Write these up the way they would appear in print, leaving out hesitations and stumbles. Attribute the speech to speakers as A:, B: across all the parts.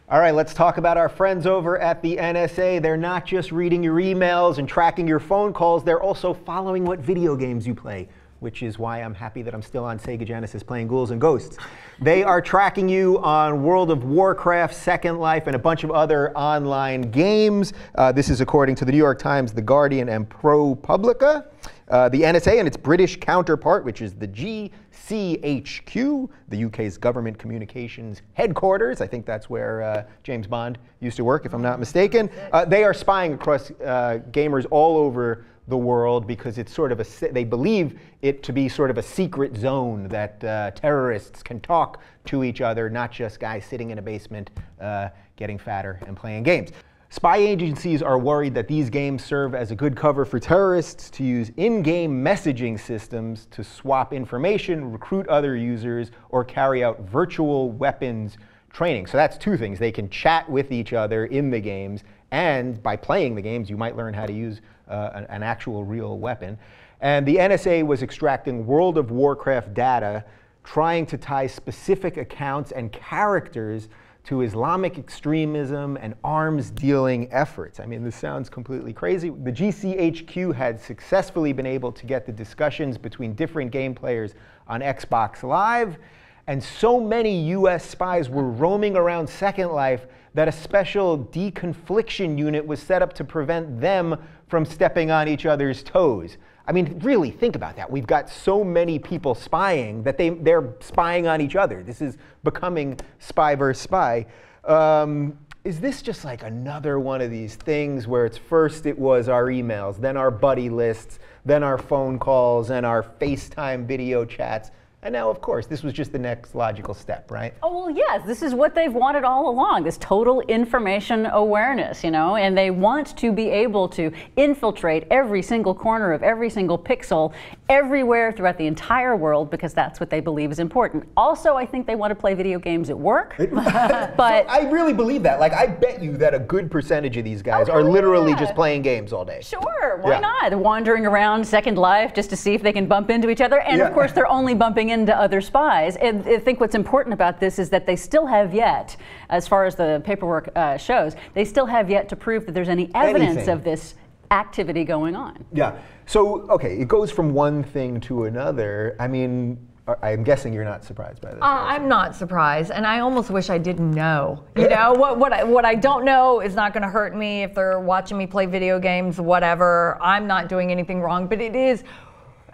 A: All right, let's talk about our friends over at the NSA. They're not just reading your emails and tracking your phone calls, they're also following what video games you play, which is why I'm happy that I'm still on Sega Genesis playing Ghouls and Ghosts. They are tracking you on World of Warcraft, Second Life, and a bunch of other online games. This is according to the New York Times, The Guardian, and ProPublica. The NSA and its British counterpart, which is the GCHQ, the UK's government communications headquarters. I think that's where James Bond used to work, if I'm not mistaken. They are spying across gamers all over the world because it's sort of they believe it to be sort of a secret zone that terrorists can talk to each other, not just guys sitting in a basement getting fatter and playing games. Spy agencies are worried that these games serve as a good cover for terrorists to use in-game messaging systems to swap information, recruit other users, or carry out virtual weapons training. So that's two things. They can chat with each other in the games, and by playing the games, you might learn how to use an actual real weapon. And the NSA was extracting World of Warcraft data, trying to tie specific accounts and characters to Islamic extremism and arms-dealing efforts. I mean, this sounds completely crazy. The GCHQ had successfully been able to get the discussions between different game players on Xbox Live, and so many US spies were roaming around Second Life that a special deconfliction unit was set up to prevent them from stepping on each other's toes. I mean, really, think about that. We've got so many people spying that they're spying on each other. This is becoming spy versus spy. Is this just like another one of these things where it's first it was our emails, then our buddy lists, then our phone calls, and our FaceTime video chats? And now, of course, this was just the next logical step, right?
B: Oh, well, yes, this is what they've wanted all along, this total information awareness, you know, and they want to be able to infiltrate every single corner of every single pixel everywhere throughout the entire world because that's what they believe is important. Also, I think they want to play video games at work, but...
A: I really believe that. Like, I bet you that a good percentage of these guys are literally just playing games all day.
B: Sure, why not? They're wandering around Second Life just to see if they can bump into each other, and of course, they're only bumping into other spies. And I think what's important about this is that they still have yet, as far as the paperwork shows, they still have yet to prove that there's any evidence of this activity going on.
A: Yeah. So, okay, it goes from one thing to another. I mean, I'm guessing you're not surprised by this.
C: I'm not surprised, and I almost wish I didn't know. You know, what I don't know is not going to hurt me if they're watching me play video games, whatever. I'm not doing anything wrong, but it is.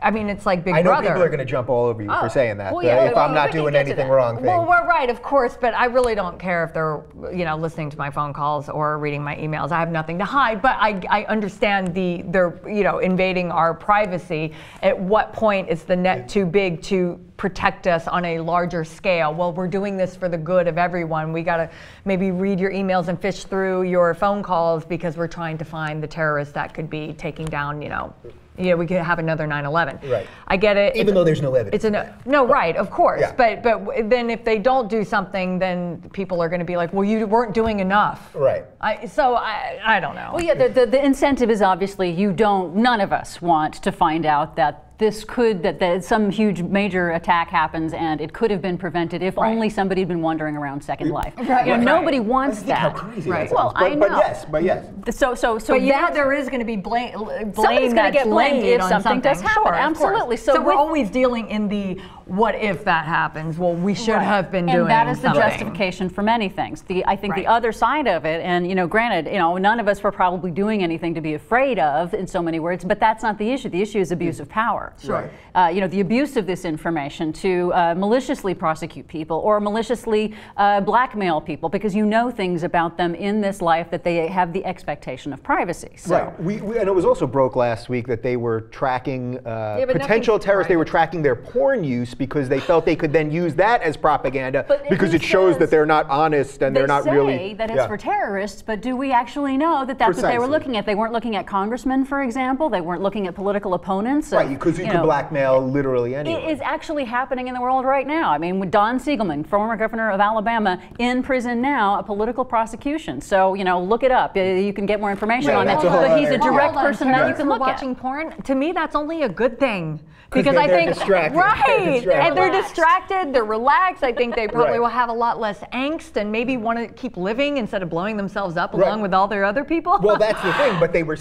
C: I mean, it's like Big Brother.
A: I know people are going to jump all over you for saying that. Well, yeah, if I'm not doing anything wrong.
C: Well, we're right, of course, but I really don't care if they're, you know, listening to my phone calls or reading my emails. I have nothing to hide, but I understand they're, you know, invading our privacy. At what point is the net too big to protect us on a larger scale? Well, we're doing this for the good of everyone. We got to maybe read your emails and fish through your phone calls because we're trying to find the terrorists that could be taking down, you know, we could have another 9/11.
A: Right.
C: I get it.
A: Even though there's no evidence.
C: No, right, of course.
A: Yeah.
C: But then if they don't do something, then people are going to be like, well, you weren't doing enough.
A: Right.
C: So I don't know.
B: Well, yeah, the incentive is obviously none of us want to find out that that some huge major attack happens and it could have been prevented if only somebody had been wandering around Second Life.
C: Right.
B: You know, nobody wants that.
A: How crazy that sounds.
B: Well, I know.
A: But yes.
B: So
C: you know there is going to be blame
B: somebody's going to get blamed if something does happen.
C: Sure,
B: absolutely.
C: So we're always dealing in the what if that happens? Well, we should have been doing something.
B: And that is the justification for many things. I think the other side of it, and you know, granted, you know, none of us were probably doing anything to be afraid of in so many words, but that's not the issue. The issue is abuse of power.
A: Sure.
B: You know, the abuse of this information to maliciously prosecute people or maliciously blackmail people because you know things about them in this life that they have the expectation of privacy. So.
A: Right. And it was also broke last week that they were tracking potential terrorists. They were tracking their porn use because they felt they could then use that as propaganda because it shows that they're not honest and they're not really.
B: They say that it's for terrorists, but do we actually know that that's what they were looking at? They weren't looking at congressmen, for example. They weren't looking at political opponents.
A: Right, because you can blackmail literally anyone.
B: It is actually happening in the world right now. I mean, with Don Siegelman, former governor of Alabama, in prison now, a political prosecution. So, you know, look it up. You can get more information on that. But he's a direct person that you can look at.
C: Watching porn, to me, that's only a good thing.
A: Because I think,
C: right, And they're distracted, they're relaxed. I think they probably will have a lot less angst and maybe want to keep living instead of blowing themselves up along with all their other people.
A: Well, that's the thing. But they were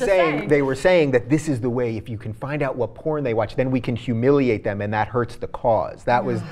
A: saying that this is the way. If you can find out what porn they watch, then we can humiliate them, and that hurts the cause. That was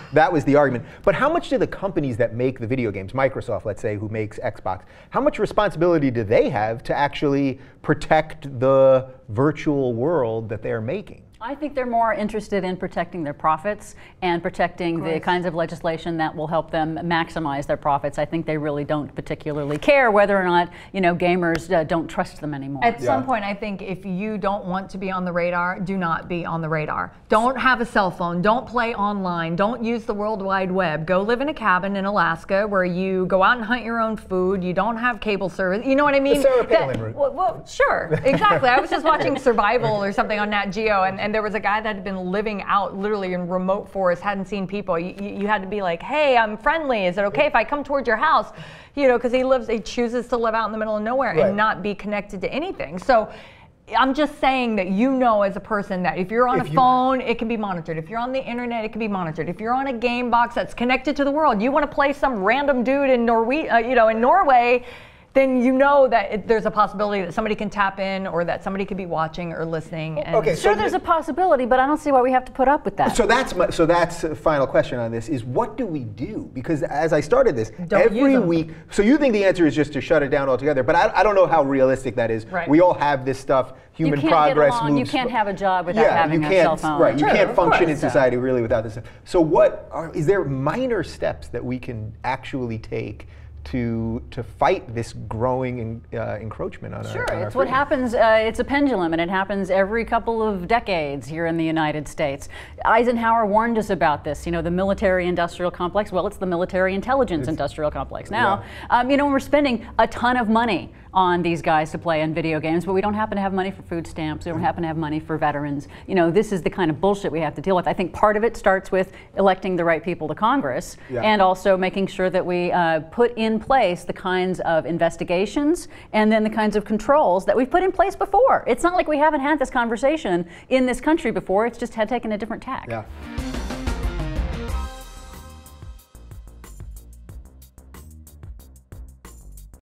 A: the argument. But how much do the companies that make the video games, Microsoft, let's say, who makes Xbox, how much responsibility do they have to actually protect the virtual world that they're making?
B: I think they're more interested in protecting their profits and protecting the kinds of legislation that will help them maximize their profits. I think they really don't particularly care whether or not, you know, gamers don't trust them anymore.
C: At some point, I think if you don't want to be on the radar, do not be on the radar. Don't have a cell phone. Don't play online. Don't use the World Wide Web. Go live in a cabin in Alaska where you go out and hunt your own food. You don't have cable service. You know what I mean?
A: The Sarah Palin route.
C: Well, sure, exactly. I was just watching Survival or something on Nat Geo, and there was a guy that had been living out literally in remote forests, hadn't seen people. You had to be like, hey, I'm friendly. Is it okay if I come towards your house? You know, because he chooses to live out in the middle of nowhere and not be connected to anything. So I'm just saying that, you know, as a person, that if you're on a phone, it can be monitored. If you're on the internet, it can be monitored. If you're on a game box that's connected to the world, you want to play some random dude in Norway, then you know that there's a possibility that somebody can tap in, or that somebody could be watching or listening. And
A: okay,
B: sure, there's a possibility, but I don't see why we have to put up with that.
A: So that's a final question on this: is what do we do? Because as I started this, every week. So you think the answer is just to shut it down altogether? But I don't know how realistic that is.
B: Right.
A: We all have this stuff. Human progress moves.
B: You can't have a job without having a cell phone.
A: Right. You can't function in society really without this. So is there minor steps that we can actually take to fight this growing encroachment on our
B: Sure, it's
A: freedom?
B: what happens. It's a pendulum, and it happens every couple of decades here in the United States. Eisenhower warned us about this. You know, the military-industrial complex. Well, it's the military intelligence-industrial complex now. You know, we're spending a ton of money on these guys to play in video games, but we don't happen to have money for food stamps. We don't happen to have money for veterans. You know, this is the kind of bullshit we have to deal with. I think part of it starts with electing the right people to Congress, and also making sure that we put in place the kinds of investigations and then the kinds of controls that we've put in place before. It's not like we haven't had this conversation in this country before. It's just had taken a different tack.
A: Yeah.